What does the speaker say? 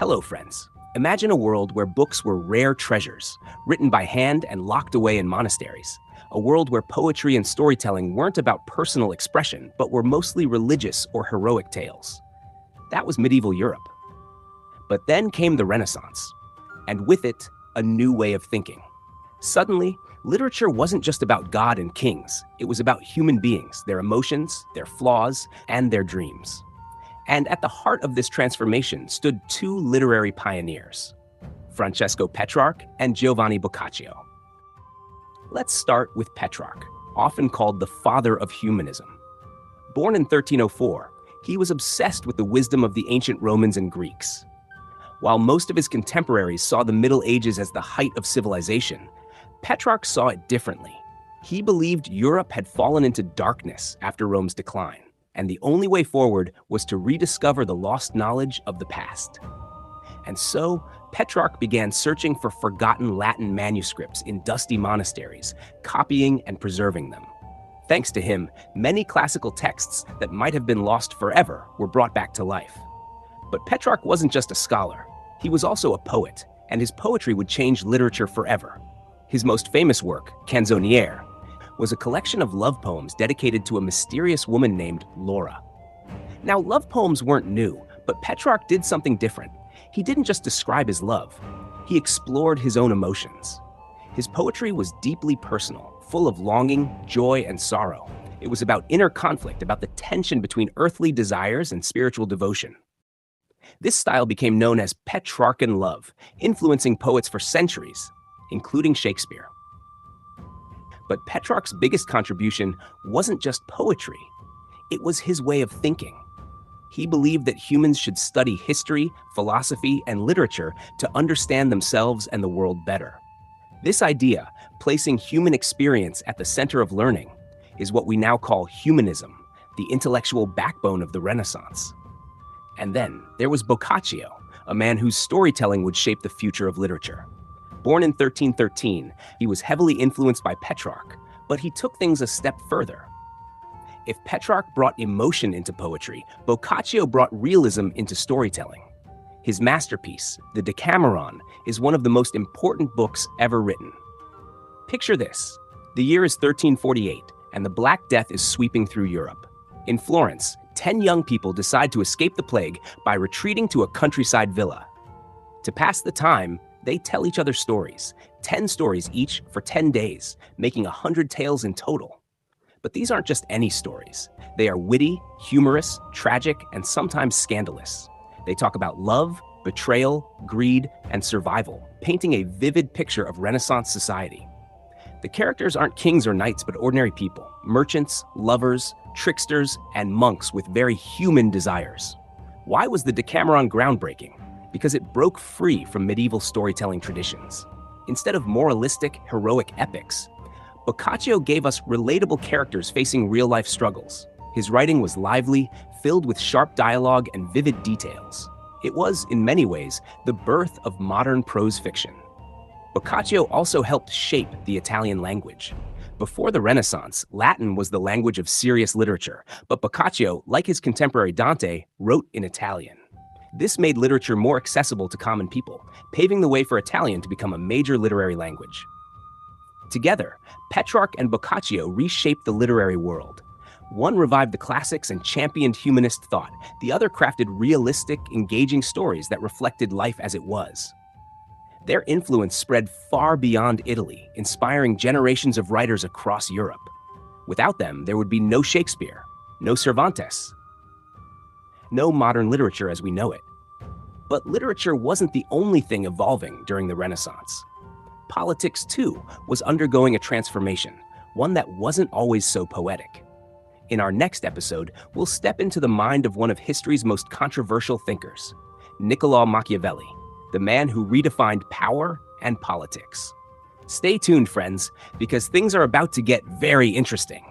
Hello, friends. Imagine a world where books were rare treasures, written by hand and locked away in monasteries. A world where poetry and storytelling weren't about personal expression, but were mostly religious or heroic tales. That was medieval Europe. But then came the Renaissance, and with it, a new way of thinking. Suddenly, literature wasn't just about God and kings. It was about human beings, their emotions, their flaws, and their dreams. And at the heart of this transformation stood two literary pioneers, Francesco Petrarch and Giovanni Boccaccio. Let's start with Petrarch, often called the father of humanism. Born in 1304, he was obsessed with the wisdom of the ancient Romans and Greeks. While most of his contemporaries saw the Middle Ages as the height of civilization, Petrarch saw it differently. He believed Europe had fallen into darkness after Rome's decline, and the only way forward was to rediscover the lost knowledge of the past. And so, Petrarch began searching for forgotten Latin manuscripts in dusty monasteries, copying and preserving them. Thanks to him, many classical texts that might have been lost forever were brought back to life. But Petrarch wasn't just a scholar. He was also a poet, and his poetry would change literature forever. His most famous work, Canzoniere, was a collection of love poems dedicated to a mysterious woman named Laura. Now, love poems weren't new, but Petrarch did something different. He didn't just describe his love. He explored his own emotions. His poetry was deeply personal, full of longing, joy, and sorrow. It was about inner conflict, about the tension between earthly desires and spiritual devotion. This style became known as Petrarchan love, influencing poets for centuries, including Shakespeare. But Petrarch's biggest contribution wasn't just poetry. It was his way of thinking. He believed that humans should study history, philosophy, and literature to understand themselves and the world better. This idea, placing human experience at the center of learning, is what we now call humanism, the intellectual backbone of the Renaissance. And then there was Boccaccio, a man whose storytelling would shape the future of literature. Born in 1313, he was heavily influenced by Petrarch, but he took things a step further. If Petrarch brought emotion into poetry, Boccaccio brought realism into storytelling. His masterpiece, the Decameron, is one of the most important books ever written. Picture this. The year is 1348, and the Black Death is sweeping through Europe. In Florence, 10 young people decide to escape the plague by retreating to a countryside villa. To pass the time, they tell each other stories, 10 stories each for 10 days, making 100 tales in total. But these aren't just any stories. They are witty, humorous, tragic, and sometimes scandalous. They talk about love, betrayal, greed, and survival, painting a vivid picture of Renaissance society. The characters aren't kings or knights, but ordinary people, merchants, lovers, tricksters, and monks with very human desires. Why was the Decameron groundbreaking? Because it broke free from medieval storytelling traditions. Instead of moralistic, heroic epics, Boccaccio gave us relatable characters facing real-life struggles. His writing was lively, filled with sharp dialogue and vivid details. It was, in many ways, the birth of modern prose fiction. Boccaccio also helped shape the Italian language. Before the Renaissance, Latin was the language of serious literature, but Boccaccio, like his contemporary Dante, wrote in Italian. This made literature more accessible to common people, paving the way for Italian to become a major literary language. Together, Petrarch and Boccaccio reshaped the literary world. One revived the classics and championed humanist thought. The other crafted realistic, engaging stories that reflected life as it was. Their influence spread far beyond Italy, inspiring generations of writers across Europe. Without them, there would be no Shakespeare, no Cervantes, no modern literature as we know it. But literature wasn't the only thing evolving during the Renaissance. Politics, too, was undergoing a transformation, one that wasn't always so poetic. In our next episode, we'll step into the mind of one of history's most controversial thinkers, Niccolò Machiavelli, the man who redefined power and politics. Stay tuned, friends, because things are about to get very interesting.